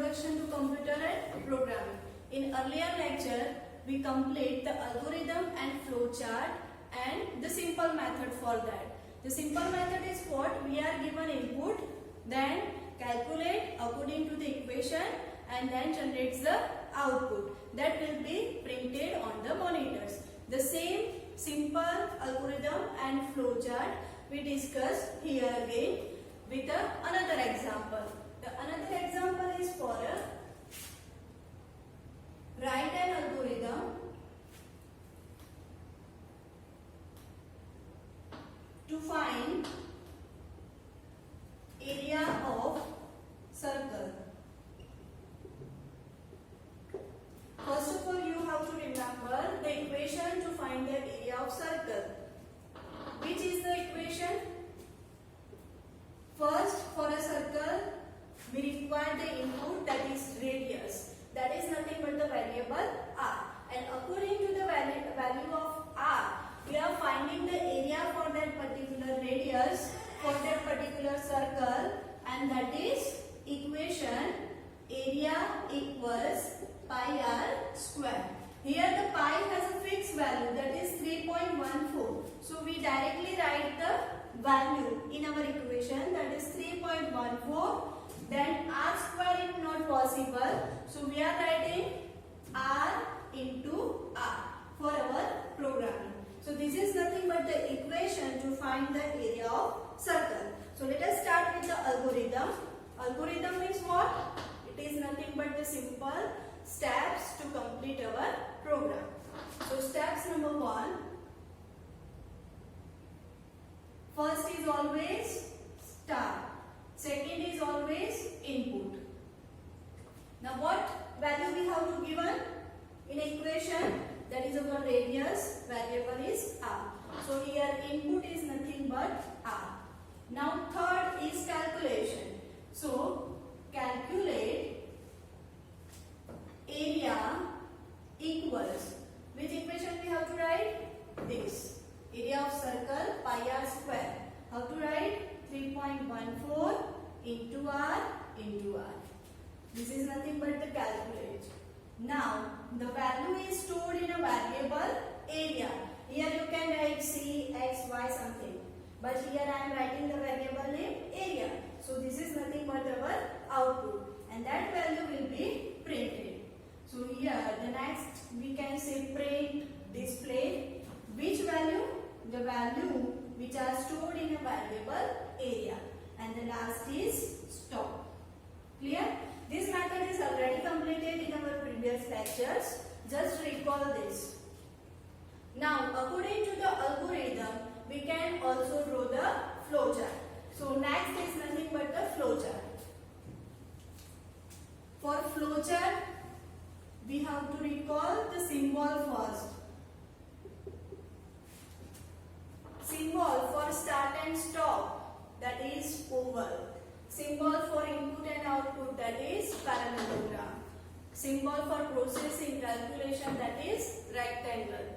Introduction to Computer and Programming. In earlier lecture, we complete the algorithm and flowchart and the simple method for that. The simple method is what? We are given input, then calculate according to the equation and then generates the output that will be printed on the monitors. The same simple algorithm and flowchart we discuss here again with another example. The another example is for write an algorithm to find area of circle. First of all, you have to remember the equation to find the area of circle. Which is the equation? First, for a circle, we require the input, that is radius. That is nothing but the variable r. And according to the value of r, we are finding the area for that particular radius, for that particular circle, and that is equation area equals pi r square. Here the pi has a fixed value, that is 3.14. So we directly write the value in our equation, that is 3.14. Then r square is not possible, so we are writing r into r for our programming. So this is nothing but the equation to find the area of circle. So let us start with the algorithm. Algorithm is what? It is nothing but the simple steps to complete our program. So steps number 1. First is always start. Second is always input. Now what value we have to given in equation? That is our radius, variable is r. So here input is nothing but r. Now third is calculation. So calculate area equals, which equation we have to write? This. Area of circle pi r square. How to write? 3.14 into r into r. This is nothing but the calculate. Now the value is stored in a variable area. Here you can write c, x, y something. But here I am writing the variable name area. So this is nothing but our output. And that value will be printed. So here the next we can say print, display. Which value? The value which are stored in a variable area. And the last is stop. Clear? This method is already completed in our previous lectures. Just recall this. Now according to the algorithm, we can also draw the flowchart. So next is nothing but the flowchart. For flowchart, we have to recall the symbol first. Symbol for start and stop, that is oval. Symbol for input and output, that is parallelogram. Symbol for processing calculation, that is rectangle.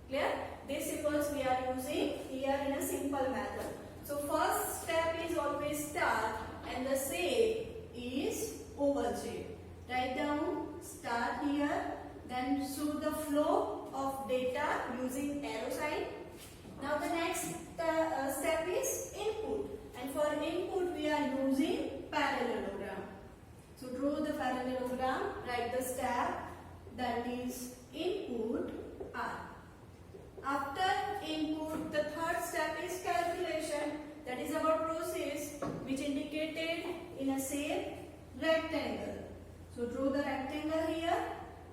Clear? These symbols we are using here in a simple method. So first step is always start and the shape is oval shape. Write down start here, then show the flow of data using arrow sign. Now the next step is input, and for input we are using parallelogram. So draw the parallelogram, write the step, that is input r. After input, the third step is calculation, that is our process which indicated in a shape rectangle. So draw the rectangle here.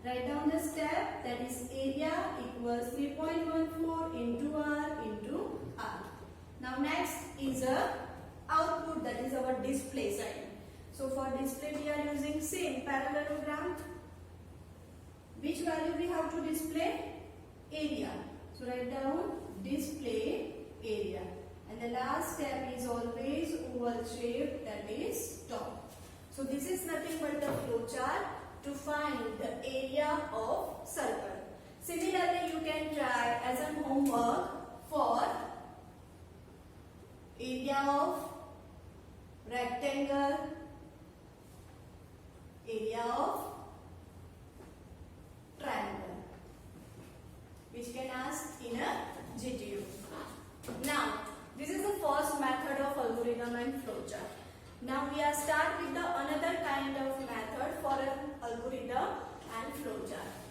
Write down the step, that is area equals 3.14 into r into r. Now next is a output, that is our display side. So for display we are using same parallelogram. Which value we have to display? Area. So write down display area. And the last step is always oval shape, that is top. So this is nothing but the flowchart to find the area of circle. Similarly, you can try as a homework for area of rectangle, area area of triangle, which can ask in a GTU. Now, this is the first method of algorithm and flowchart. Now we are start with the another kind of method for an algorithm and flowchart.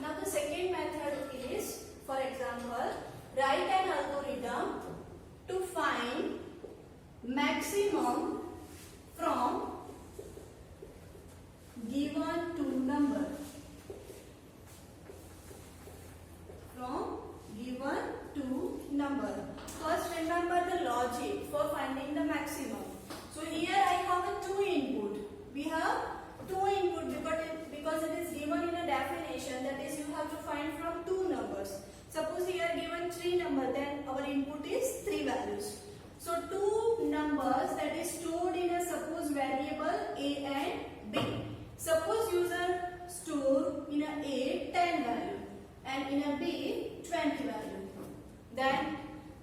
Now the second method is, for example, write an algorithm to find maximum from given two number. From given two number. First remember the logic for finding the maximum. So here I have a two input. We have two input because it is given in a definition, that is you have to find from two numbers. Suppose here given three number, then our input is three values. So two numbers that is stored in a suppose variable a and b. Suppose user store in a 10 value and in a b 20 value. Then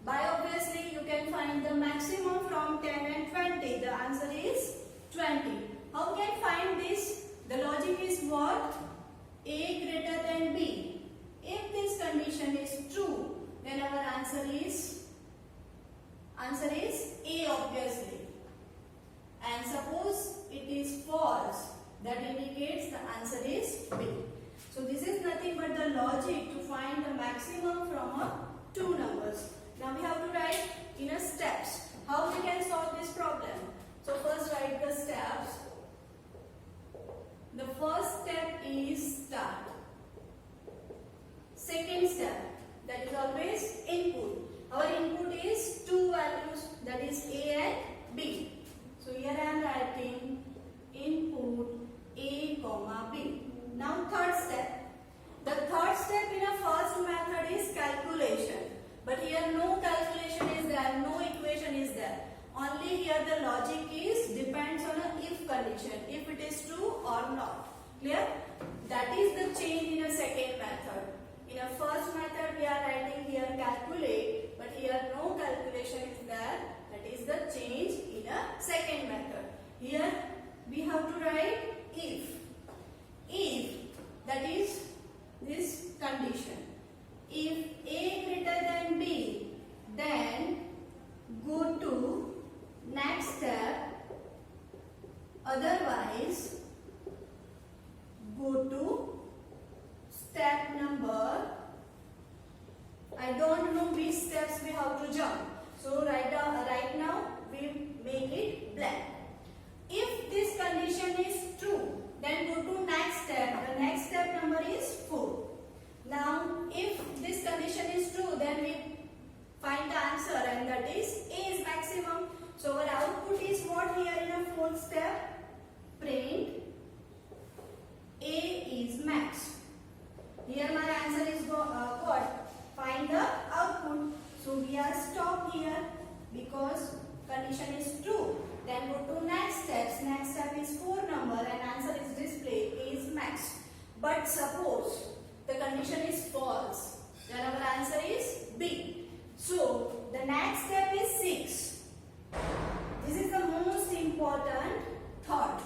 by obviously you can find the maximum from 10 and 20. The answer is 20. How can find this? The logic is what? A greater than b. If this condition is true, then our answer is A obviously. And suppose it is false, that indicates the answer is B. So this is nothing but the logic to find the maximum from two numbers. Now we have to write in a steps. How we can solve this problem? So first write the steps. The first step is start. Second step, that is always input. Our input is two values, that is A and B. So here I am writing input A, B. Now third step. The third step in a first method is calculation. But here no calculation is there, no equation is there. Only here the logic is depends on a if condition, if it is true or not. Clear? That is the change in a second method. In a first method we are writing here calculate, but here no calculation is there. That is the change in a second method. Here we have to write if. If, that is this condition. If A greater than B, then go to next step. Otherwise, go to step number, I don't know which steps we have to jump. So right now we make it blank. If this condition is true, then go to next step. The next step number is 4. Now if this condition is true, then we find the answer, and that is A is maximum. So our output is what here in a fourth step? Print A is max. Here my answer is what? Find the output. So we are stopped here because condition is true. Then go to next steps. Next step is 4 number and answer is display. A is max. But suppose the condition is false, then our answer is B. So the next step is 6. This is the most important third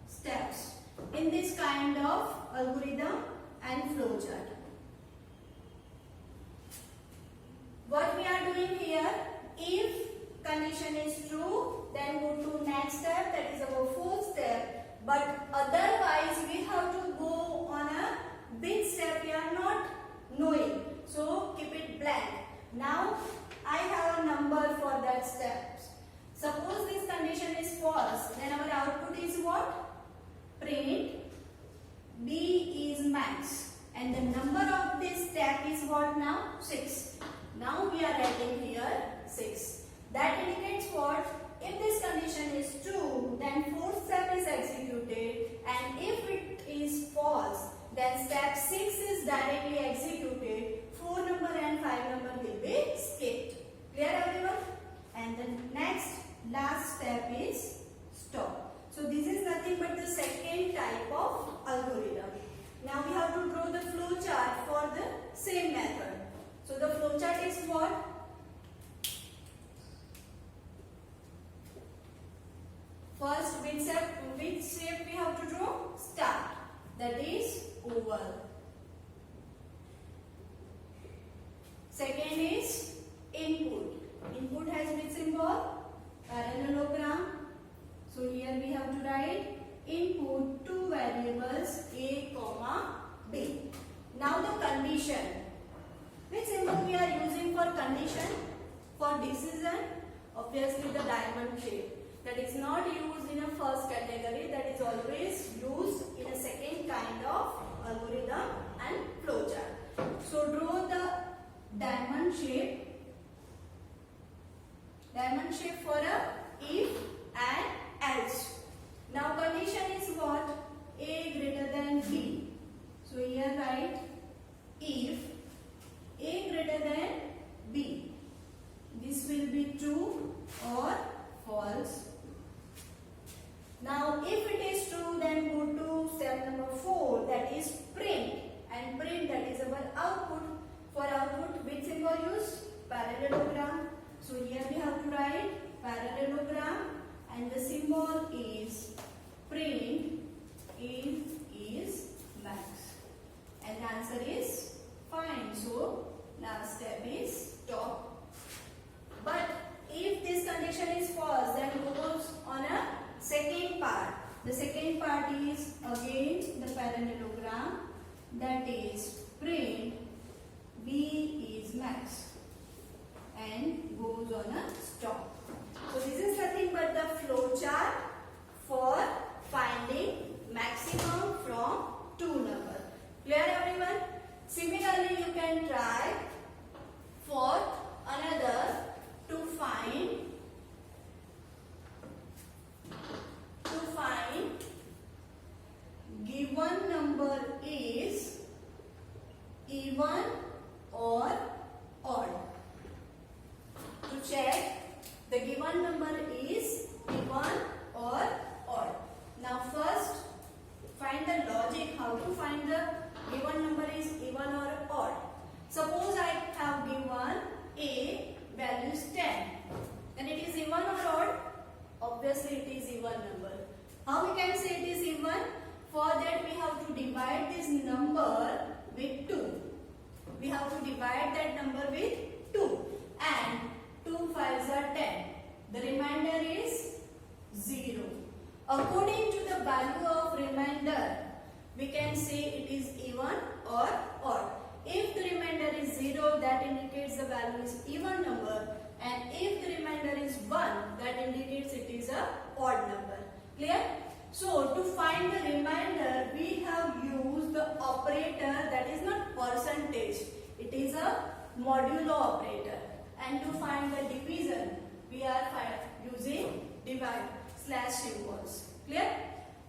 steps in this kind of algorithm and flowchart. What we are doing here, if condition is true, then go to next step, that is our fourth step. But otherwise we have to go on a big step we are not knowing. So keep it blank. Now I have a number for that step. Suppose this condition is false, then our output is what? Print B is max. And the number of this step is what now? 6. Now we are writing here 6. That indicates what? If this condition is true, then fourth step is executed, and if it is false, then step 6 is directly executed. 4 number and 5 number will be skipped. Clear everyone? And the next last step is stop. So this is nothing but the second type that is not used in a first category, that is always used in a second kind of algorithm and flowchart. So draw the diamond shape for a if and else. Now condition is what? A greater than B. So here write if A greater than B. This will be true or false. Now if it is true, then go to step number 4, that is print. And print, that is our output. For output, which symbol use? Parallelogram. So here we have to write parallelogram and the symbol is print if is max. And the answer is fine. So last step is stop. But if this condition is false, then goes on a second part. The second part is again the parallelogram, that is print B is max and goes on a stop. So this is nothing but the flow chart for finding maximum from two numbers. Clear everyone? Similarly, you can try for another to find given number is even or odd. To check the given number is even or odd. Now first find the logic how to find the given number is even or odd. Suppose I have given A value is 10. Then it is even or odd? Obviously it is even number. How we can say it is even? For that we have to divide this number with 2. We have to divide that number with 2. And 2 5s are 10. The remainder is 0. According to the value of remainder, we can say it is even or odd. If the remainder is 0, that indicates the value is even number, and if the remainder is 1, that indicates it is a odd number. Clear? So to find the remainder, we have used the operator that is not percentage. It is a modulo operator. And to find the division, we are using divide slash symbols. Clear?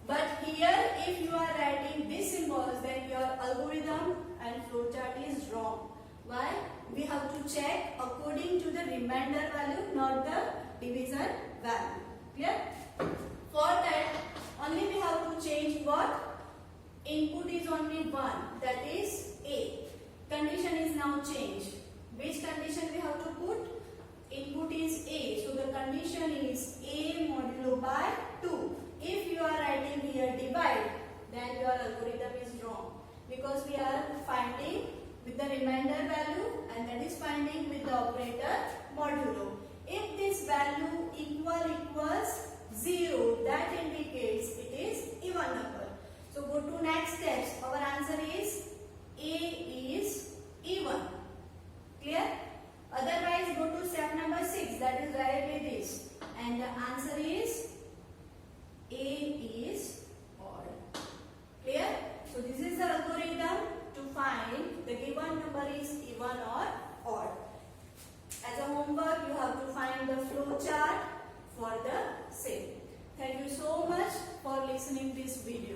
But here, if you are writing these symbols, then your algorithm and flowchart is wrong. Why? We have to check according to the remainder value, not the division value. Clear? For that, only we have to change what? Input is only 1, that is A. Condition is now changed. Which condition we have to put? Input is A. So the condition is A modulo by 2. If you are writing here divide, then your algorithm is wrong. Because we are finding with the remainder value, and that is finding with the operator modulo. If this value equals 0, that indicates it is even number. So go to next steps. Our answer is A is even. Clear? Otherwise go to step number 6, that is directly this. And the answer is A is odd. Clear? So this is the algorithm to find the given number is even or odd. As a homework, you have to find the flow chart for the same. Thank you so much for listening this video.